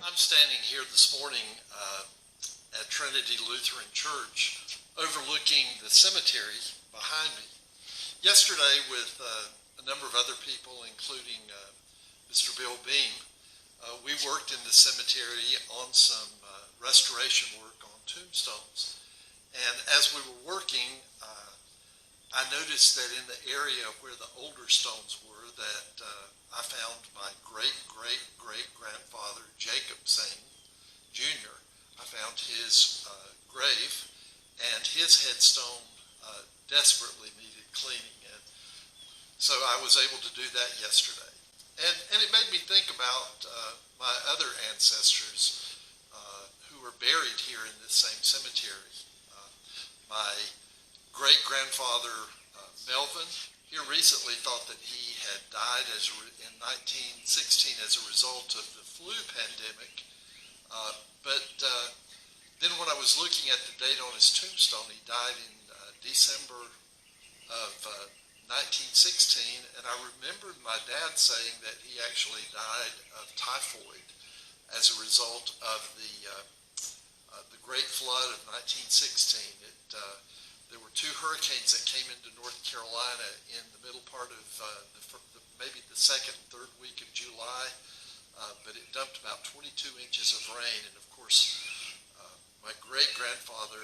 I'm standing here this morning at Trinity Lutheran Church overlooking the cemetery behind me. Yesterday, with a number of other people, including Mr. Bill Beam, we worked in the cemetery on some restoration work on tombstones. And as we were working, I noticed that in the area where the older stones were, that I found my great-great-great-grandfather, Jacob Sane, Jr. I found his grave, and his headstone desperately needed cleaning. And so I was able to do that yesterday. And it made me think about my other ancestors who were buried here in this same cemetery. My great-grandfather, Melvin, here recently thought that he had died in 1916 as a result of the flu pandemic. But then when I was looking at the date on his tombstone, he died in December of 1916, and I remembered my dad saying that he actually died of typhoid as a result of the Great Flood of 1916. There were two hurricanes that came into North Carolina in the middle part of maybe the second and third week of July, but it dumped about 22 inches of rain. And of course, my great-grandfather,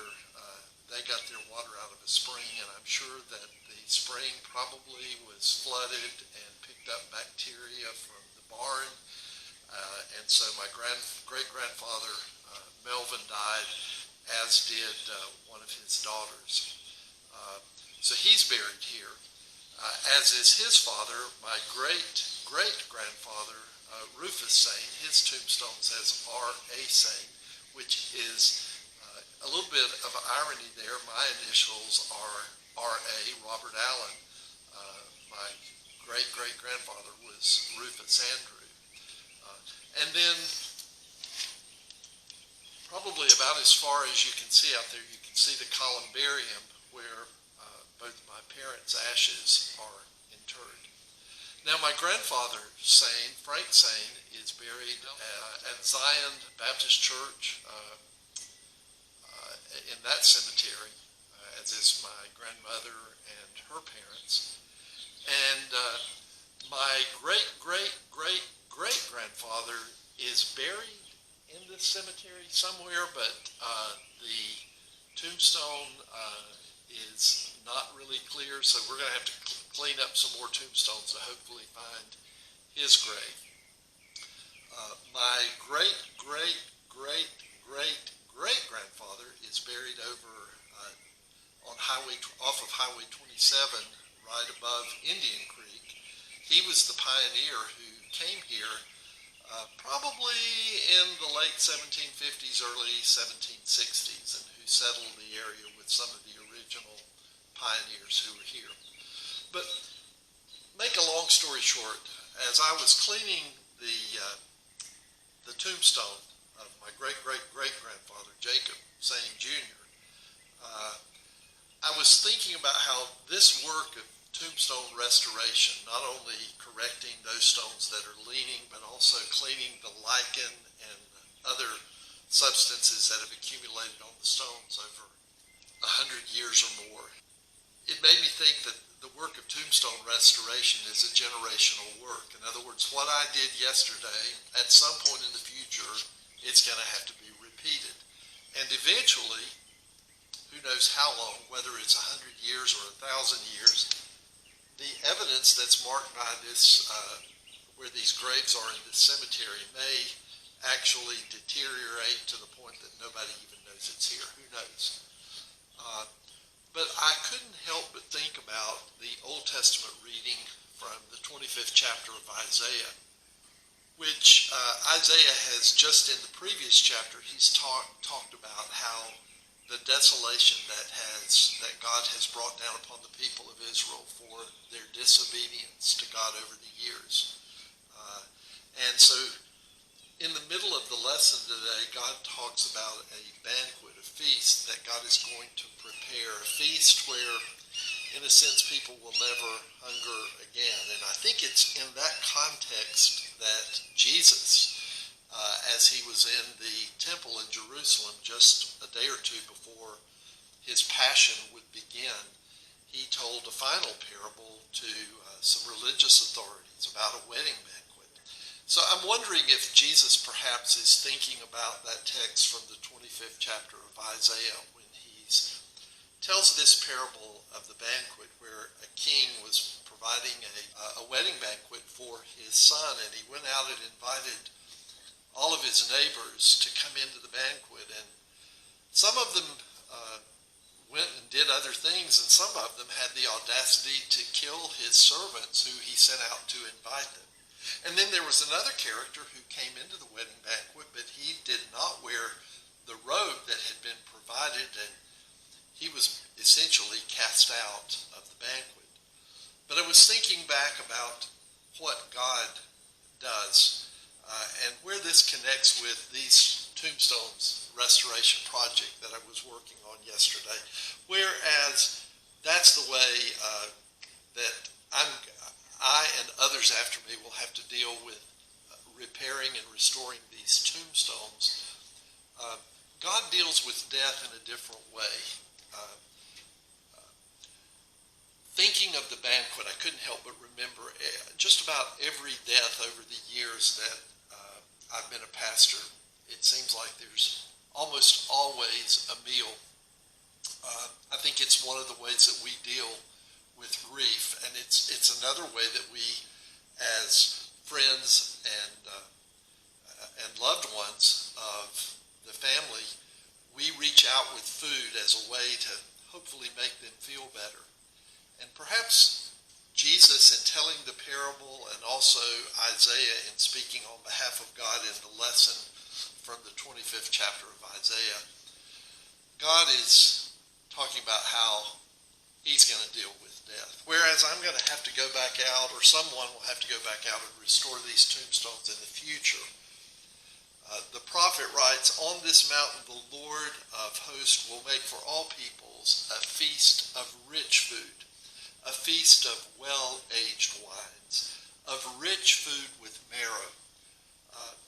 they got their water out of a spring, and I'm sure that the spring probably was flooded and picked up bacteria from the barn. And so my great-grandfather, Melvin, died, as did one of his daughters. So he's buried here, as is his father, my great-great-grandfather, Rufus Sane. His tombstone says R.A. Sane, which is a little bit of irony there. My initials are R.A., Robert Allen. My great-great-grandfather was Rufus Andrew. And then probably about as far as you can see out there, you can see the columbarium where both my parents' ashes are interred. Now, my grandfather, Sane, Frank Sane, is buried at Zion Baptist Church in that cemetery, as is my grandmother and her parents. And my great-great-great-great-grandfather is buried in this cemetery somewhere, but the tombstone is not really clear, so we're going to have to clean up some more tombstones to hopefully find his grave. My great-great-great-great-grandfather is buried over off of Highway 27, right above Indian Creek. He was the pioneer who came here probably in the late 1750s, early 1760s, and who settled the area with some of the original pioneers who were here. But make a long story short, as I was cleaning the tombstone of my great-great-great-grandfather, Jacob Sane, Jr., I was thinking about how this work of tombstone restoration, not only correcting those stones that are leaning, but also cleaning the lichen and other substances that have accumulated on the stones over 100 years or more. It made me think that the work of tombstone restoration is a generational work. In other words, what I did yesterday, at some point in the future, it's going to have to be repeated. And eventually, who knows how long, whether it's 100 years or 1,000 years, the evidence that's marked by this, where these graves are in this cemetery, may actually deteriorate to the point that nobody even knows it's here. Who knows? But I couldn't help but think about the Old Testament reading from the 25th chapter of Isaiah, which Isaiah has just in the previous chapter, he's talked about how the desolation that God has brought down upon the people of Israel for their disobedience to God over the years. And so in the middle of the lesson today, God talks about a banquet, a feast that God is going to prepare, a feast where, in a sense, people will never hunger again. And I think it's in that context that Jesus, as he was just a day or two before his passion would begin, he told a final parable to some religious authorities about a wedding banquet. So I'm wondering if Jesus perhaps is thinking about that text from the 25th chapter of Isaiah when he tells this parable of the banquet where a king was providing a wedding banquet for his son, and he went out and invited all of his neighbors to come into the banquet, and some of them went and did other things, and some of them had the audacity to kill his servants who he sent out to invite them. And then there was another character who came into the wedding banquet, but he did not wear the robe that had been provided, and he was essentially cast out of the banquet. But I was thinking back about what God does and where this connects with these tombstones restoration project that I was working on yesterday. Whereas that's the way that I and others after me will have to deal with repairing and restoring these tombstones. God deals with death in a different way. Thinking of the banquet, I couldn't help but remember just about every death over the years that I've been a pastor. It seems like there's almost always a meal. I think it's one of the ways that we deal with grief, and it's another way that we, as friends and loved ones of the family, we reach out with food as a way to hopefully make them feel better. And perhaps Jesus, in telling the parable, and also Isaiah in speaking on behalf of God in the lesson from the 25th chapter of Isaiah, God is talking about how he's going to deal with death. Whereas I'm going to have to go back out, or someone will have to go back out and restore these tombstones in the future. The prophet writes, "On this mountain the Lord of hosts will make for all peoples a feast of rich food, a feast of well-aged wines, of rich food with marrow.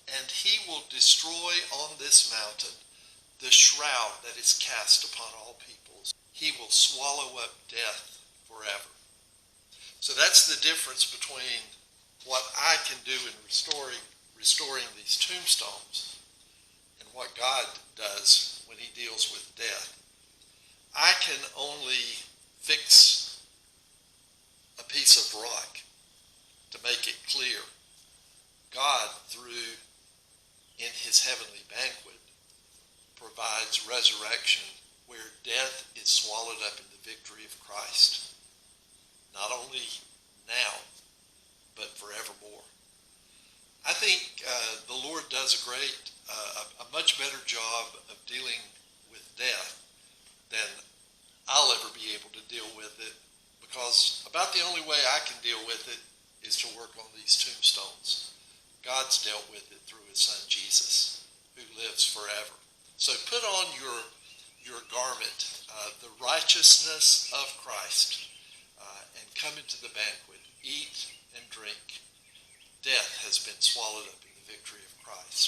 And he will destroy on this mountain the shroud that is cast upon all peoples. He will swallow up death forever." So that's the difference between what I can do in restoring these tombstones and what God does when he deals with death. I can only fix a piece of rock to make it clear. God, through in his heavenly banquet, provides resurrection where death is swallowed up in the victory of Christ, not only now, but forevermore. I think the Lord does a much better job of dealing with death than I'll ever be able to deal with it, because about the only way I can deal with it is to work on these tombstones. God's dealt with it through his son Jesus, who lives forever. So put on your garment, the righteousness of Christ, and come into the banquet. Eat and drink. Death has been swallowed up in the victory of Christ.